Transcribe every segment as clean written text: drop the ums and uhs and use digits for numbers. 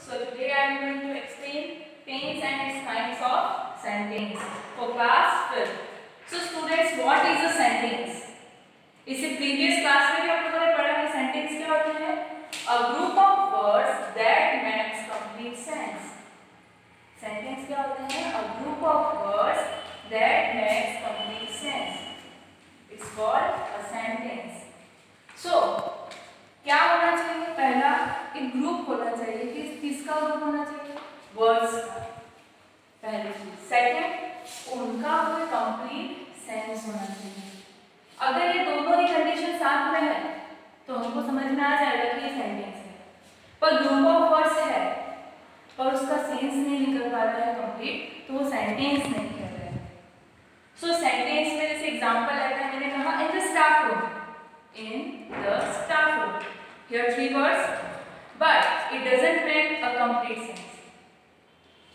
So today I am going to explain tense and its kinds of sentence for class 12. So students, what is a sentence? इससे previous class में भी आप लोगों ने पढ़ा है सेंटेंस क्या होता है? A group of words that makes complete sense. Sentence क्या होता है? A group of words that makes complete sense. It's called a sentence. So क्या होना चाहिए? पहला एक ग्रुप होना चाहिए। किसका ग्रुप होना चाहिए? वर्ड्स का, पहली चीज। सेकंड, उनका कोई कंप्लीट सेंस होना चाहिए। अगर ये दोनों ही कंडीशन साथ में है तो हमको समझ में आ जाएगा कि ये सेंटेंस है। पर ग्रुप ऑफ वर्ड्स है पर उसका सेंस नहीं निकल पा रहा है कंप्लीट, तो वो सेंटेंस नहीं कह रहा है। सो सेंटेंस में जैसे एग्जांपल लेते हैं, मैंने कहा in the staff room, in the staff room. Here three words, but it doesn't make a complete sense.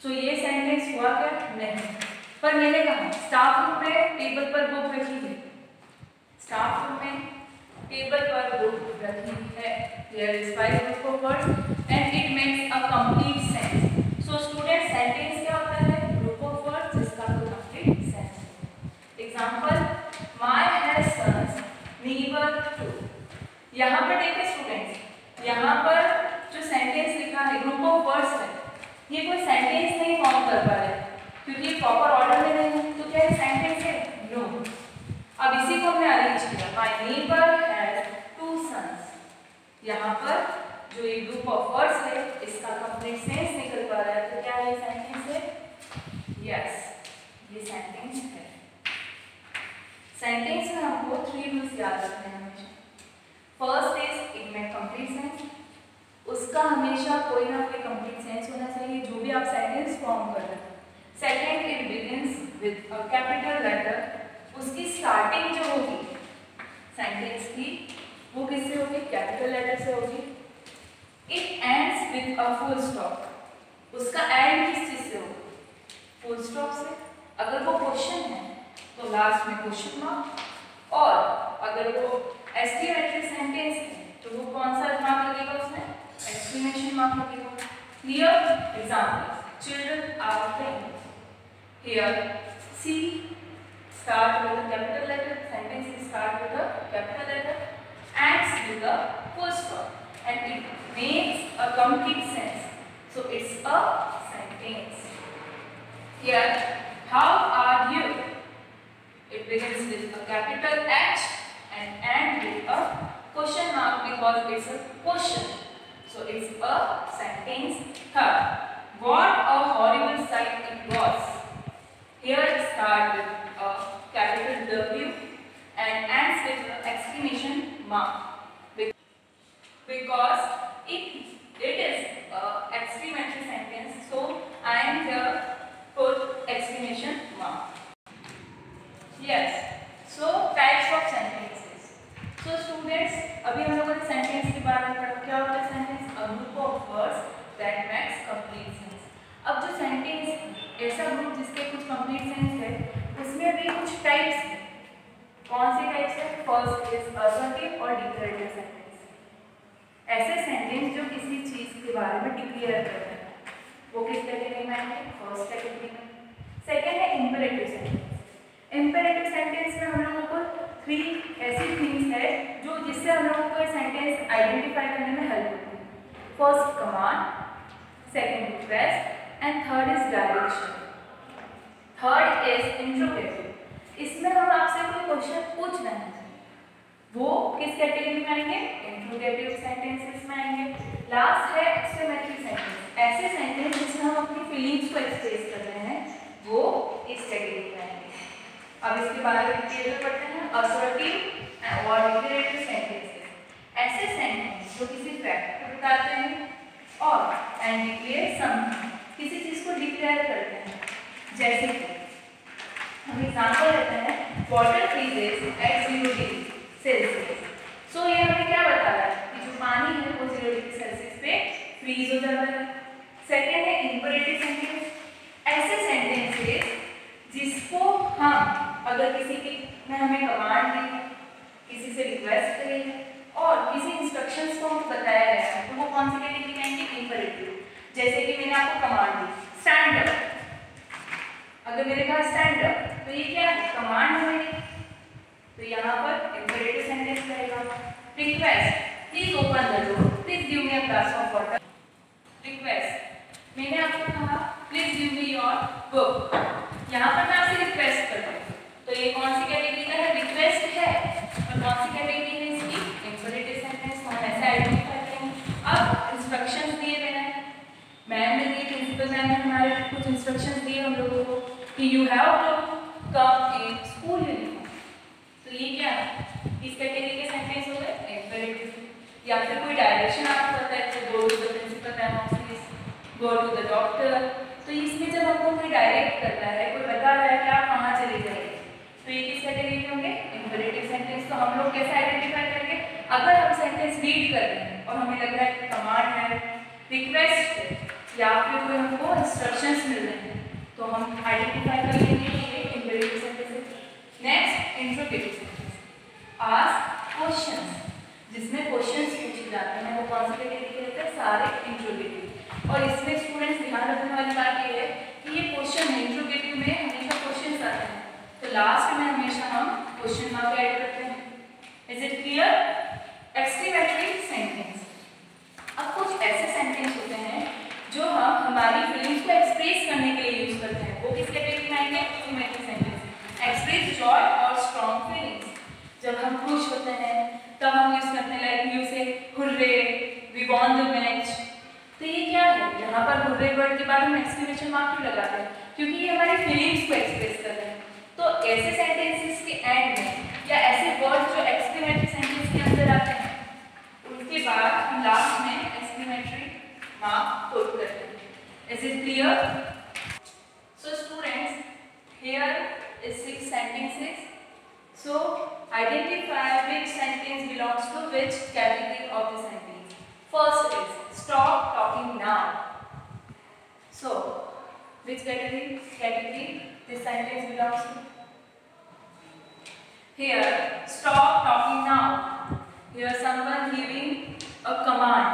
So ये सेंटेंस हुआ क्या? नहीं। पर मैंने कहा स्टाफ रूम में टेबल पर बुक रखी है, स्टाफ रूम में टेबल पर बुक रखी है। Here is five group of words and it makes a complete sense. So student, sentence क्या होता है? ग्रुप ऑफ वर्ड्स जिसका कोई कंप्लीट सेंस हो। Example, my has sons neighbor to. यहाँ पर देखिए स्टूडेंट्स, यहाँ पर जो सेंटेंस लिखा है ग्रुप ऑफ वर्ड्स है, ये कोई सेंटेंस नहीं फॉर्म कर पा रहे क्योंकि ये प्रॉपर ऑर्डर में नहीं है। तो क्या ये सेंटेंस है? नो। अब इसी को हमने अरेंज किया, my neighbour has two sons. यहाँ पर जो ये ग्रुप ऑफ वर्ड्स है इसका कंप्लीट सेंस निकल पा रहा है, तो क्या ये सेंटेंस है? यस, ये सेंटेंस है। सेंटेंस में हमको थ्री रूल्स याद रखने हैं हमेशा। First is it make complete sense, उसका हमेशा कोई ना कोई कंप्लीट सेंस होना चाहिए जो भी आप सेंटेंस फॉर्म कर रहे हैं। Second, it begins with a capital letter, उसकी स्टार्टिंग जो होगी सेंटेंस की वो किससे होगी? कैपिटल लेटर से होगी। It ends with a full stop, उसका एंड किस चीज से होगा? फुल स्टॉप से। अगर वो क्वेश्चन है तो लास्ट में क्वेश्चन मार्क, और अगर वो एक्सक्लेमेटरी सेंटेंस है तो वो कौन सा मार्क लगेगा? उसमें एक्सक्लेमेशन मार्क लगेगा। Clear? Example, children are playing. Here see start with a capital letter, sentence is start with a capital letter, ends with a full stop and it makes a complete sense, so it's a sentence. Here how are you, it begins with a capital H and end with a question mark because it's a question, so it's a sentence. Third, what a horrible sight it was. Here it starts with a capital W and ends with an exclamation mark because it is a exclamatory sentence, so I am here put exclamation mark. Yes, so types of sentences. So students, अभी हम लोगों ने sentence के बारे में पढ़ा। क्या होता है sentence? A group of words that makes complete sense. अब जो सेंटेंस ऐसा ग्रुप जिसके कुछ कंप्लीट सेंस है, उसमें भी कुछ टाइप्स हैं। कौन से टाइप्स हैं? फर्स्ट इज असर्टिव और डिक्लेरेटिव सेंटेंस। ऐसे सेंटेंस जो किसी चीज के बारे में डिक्लेयर करते हैं, वो किस कैटेगरी में आएंगे? फर्स्ट कैटेगरी में। सेकेंड है इंपेरेटिव सेंटेंस। इंपेरेटिव सेंटेंस में हम लोगों को थ्री ऐसी थिंग्स है जो जिससे हम लोगों को सेंटेंस आइडेंटिफाई करने में हेल्प होती है। First command, second request and third is direction. Third is interrogative. इसमें हम आपसे कोई क्वेश्चन पूछ रहे हैं, वो किस कैटेगरी में आएंगे? इंट्रोगेटिव सेंटेंसेस में आएंगे। लास्ट है एक्सक्लेमेटरी सेंटेंस। ऐसे सेंटेंस जिसमें हम अपनी फीलिंग्स को एक्सप्रेस कर रहे हैं, वो इस कैटेगरी में आएंगे। अब इसके बारे में डिटेल में पढ़ते हैं। असर्टिव और डिक्लेरेटिव सेंटेंसेस, ऐसे सेंटेंस जो किसी फैक्ट को बताते हैं और एंड डिक्लेयर समथिंग, किसी चीज को डिक्लेयर करते हैं। जैसे कि हम एग्जांपल लेते हैं, water freezes at 0 degree Celsius. So ये हमें क्या बता रहा है कि जो पानी है वो 0 डिग्री सेल्सियस पे फ्रीज हो जाता है। सेकेंड है इंपेरेटिव सेंटेंस। ऐसे सेंटेंसेस जिसको हम अगर किसी की ने हमें कमांड दी है, किसी से रिक्वेस्ट करी है और किसी इंस्ट्रक्शंस को हमको बताया गया है, तो वो कौन सी कैटेगरी में आएंगे? इंपेरेटिव। जैसे कि मैंने आपको कमांड दी स्टैंड अप, अगर मैंने कहा स्टैंड अप तो ये क्या है, कमांड है मेरी, तो यहाँ पर इंपेरेटिव सेंटेंस रहेगा। Request, please open the door, please give me a glass of water. Request, मैंने आपको कहा please give me your book, यहाँ पर मैं आपसे रिक्वेस्ट कर रहा हूँ, तो ये कौन सी कैटेगरी का है, रिक्वेस्ट है, और कौन सी कैटेगरी है इसकी, इंपेरेटिव सेंटेंस, तो हम ऐसे आइडेंटिफाई करेंगे। अब इंस्ट्रक्शंस दिए मैंने, मैम ने दिए, प्रिंसिपल मैम ने हमारे कुछ इंस्ट्रक्शंस दिए हम लोगों को कि you have to come in school uniform, तो ये क्या है, इस कैटेगरी के सेंटेंस हो गए इंपेरेटिव। या फिर कोई डायरेक्शन आपको पता है, तो go to the principal ma'am office, go to the doctor, तो इसमें जब हमको कोई डायरेक्ट करता है, कोई बता रहा है कि आप कहाँ चले जाइए, तो ये किस कैटेगरी में होंगे, इंपेरेटिव सेंटेंस। तो हम लोग कैसे आइडेंटिफाई करेंगे, अगर हम सेंटेंस रीड कर रहे हैं और हमें लग रहा है कि कमांड है, रिक्वेस्ट है, या फिर कोई हमको इंस्ट्रक्शंस मिल रहे हैं, तो हम आइडेंटिफाई कर लेंगे कि ये इंपेरेटिव सेंटेंस है। Next interrogative sentence, ask questions, जिसमें क्वेश्चंस पूछे जाते हैं वो कौन सी कैटेगरी के होते हैं, सारे इंट्रोगेटिव। और इसमें स्टूडेंट्स ध्यान रखने वाली बात ये है कि ये क्वेश्चन है, इंट्रोगेटिव में हमेशा क्वेश्चंस आते हैं, तो लास्ट में हमेशा हम क्वेश्चन मार्क ऐड करते हैं। Is it clear? Exclamatory sentence, अब कुछ ऐसे सेंटेंस होते हैं जो हम हमारी फीलिंग्स को एक्सप्रेस करने के लिए यूज करते हैं, वो किस कैटेगरी में आएंगे, एक्सक्लेमेटरी सेंटेंस। एक्सप्रेस जॉय और स्ट्रॉन्ग फीलिंग्स, जब हम खुश होते हैं तब हम यूज करते हैं, like you say hurray, we won the match, तो ये क्या है, यहाँ पर हुर्रे वर्ड के बाद हम एक्सक्लेमेशन मार्क क्यों लगाते हैं, क्योंकि ये हमारी फीलिंग्स को एक्सप्रेस कर रहे हैं। तो ऐसे सेंटेंसेस के एंड में या ऐसे वर्ड्स जो एक्सक्लेमेटरी सेंटेंस के अंदर आते हैं, उसके बाद हम लास्ट में एक्सक्लेमेटरी मार्क पुट करते हैं। Is it clear? So students, here is 6 sentences. So identify which sentence belongs to which category of the sentence. First is stop talking now. So which category this sentence belongs to? Here, stop talking now. Here someone giving a command,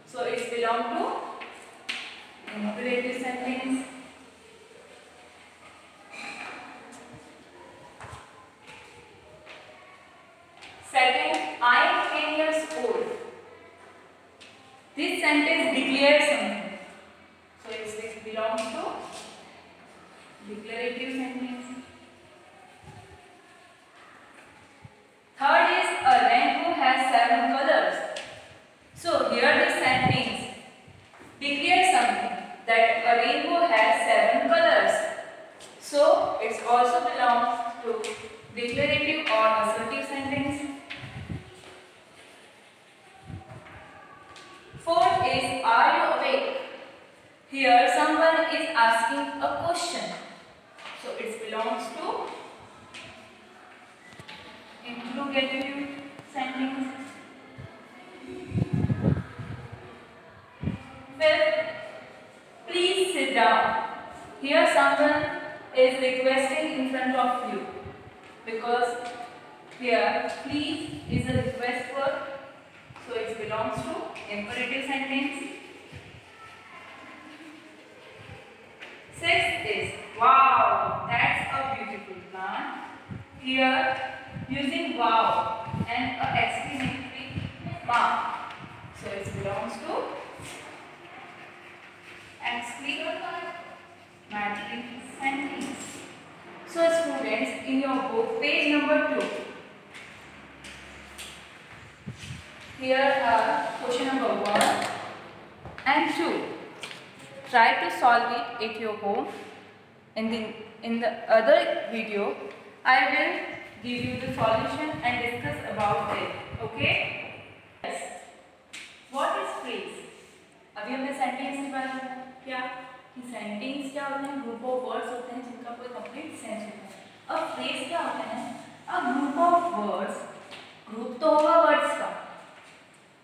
so it's belong to imperative sentence. Second, I am 10 years old. This sentence declares something, so it belongs to declarative sentence. Third is a rainbow has 7 colors. So here this sentence declares something, that a rainbow has 7 colors. So it also belongs to declarative or assertive sentence. Fourth is, are you awake? Here someone is asking a question, so it belongs to interrogative sentence. Fifth, please sit down. Here someone is requesting in front of you, because here please is a request word, so it belongs to imperative sentence. Sixth is, wow, that's a beautiful plant. Here using wow and a exclamatory mark, so it belongs to exclamatory sentence. So students, in your book page number 2, here are question number 1 and 2. Try to solve it at your home. In the other video, I will give you the solution and discuss about it. Okay? Yes. What is phrase? अभी हमने sentence के बारे में क्या कि sentence क्या होते हैं, ग्रुप ऑफ वर्ड्स होते हैं जिनका कोई कंप्लीट सेंस होता है। अब फ्रेज क्या होता है, a group of words, group तो होगा वर्ड्स का,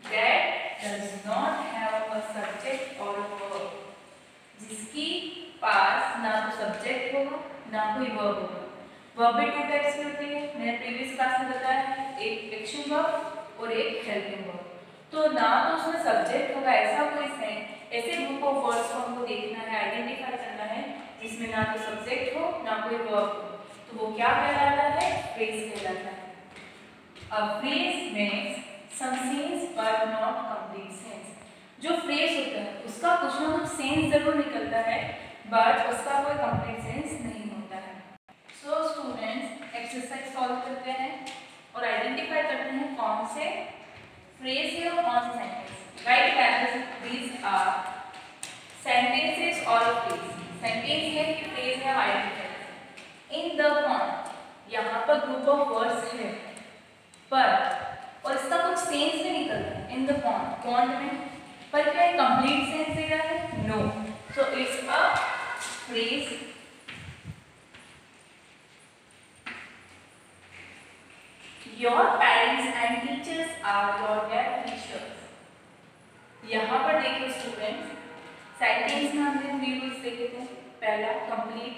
that does not have a subject or a verb, जिसकी पास ना तो सब्जेक्ट होगा ना कोई वर्ब होगा। वर्ब भी 2 टाइप्स की होती है, मैंने प्रीवियस क्लास में बताया, एक एक्शन वर्ब और एक हेल्पिंग वर्ब। तो ना तो उसमें सब्जेक्ट होगा ऐसा कोई ऐसे ग्रुप ऑफ करना है जिसमें ना तो सब्जेक्ट हो ना कोई वर्ब हो, तो वो क्या कहलाता है? फ्रेज कहलाता है। A phrase makes some sense but not complete sense. जो फ्रेज होता है उसका कुछ ना कुछ सेंस जरूर निकलता है बट उसका कोई कंप्लीट सेंस नहीं होता है। सो स्टूडेंट्स एक्सरसाइज सॉल्व करते हैं और आइडेंटिफाई करते हैं कौन से फ्रेज है और कौन से sentence. Write that these are sentences और फ्रेज। सेंटेंस है कि फ्रेज है, आइडेंटिफाई। इन द पॉइंट यहाँ पर ग्रुप ऑफ वर्ड्स है पर और इसका कुछ सेंस नहीं निकलता इन द पॉइंट पॉइंट में, पर क्या कंप्लीट सेंस दे रहा है? No. So it's a phrase. Your parents and teachers are your well wishers. यहाँ पर देखिए स्टूडेंट्स, सेंटेंस में हमने 3 रूल्स देखे थे। पहला कंप्लीट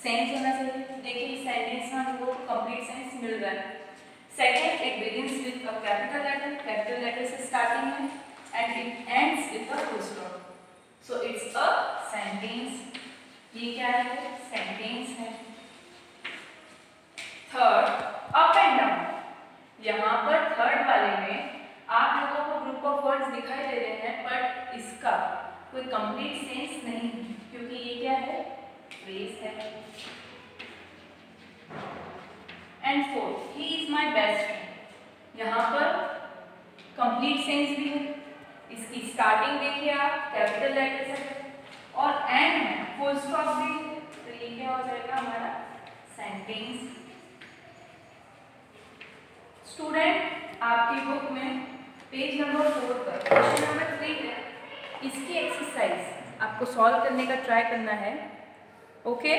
सेंस होना चाहिए। देखिए इस सेंटेंस में हमको कंप्लीट सेंस मिल रहा है। Second, it begins with a capital letter से स्टार्टिंग है and it ends with a full stop. So it's a sentence. ये क्या है? सेंटेंस है। Third, up and down. यहाँ पर थर्ड वाले में आप लोगों को ग्रुप ऑफ वर्ड्स दिखाई दे रहे हैं बट इसका कोई कंप्लीट सेंस नहीं क्योंकि ये क्या है? फ्रेज है। And fourth, he is my best friend. यहाँ पर कंप्लीट सेंस भी है। इसकी स्टार्टिंग देखिए आप कैपिटल लेटर से है और एंड में फुल स्टॉप भी है, तो ये क्या हो जाएगा हमारा? सेंटेंस। स्टूडेंट आपकी बुक में पेज नंबर 4 पर क्वेश्चन नंबर 3 है। इसकी एक्सरसाइज आपको सॉल्व करने का ट्राई करना है। ओके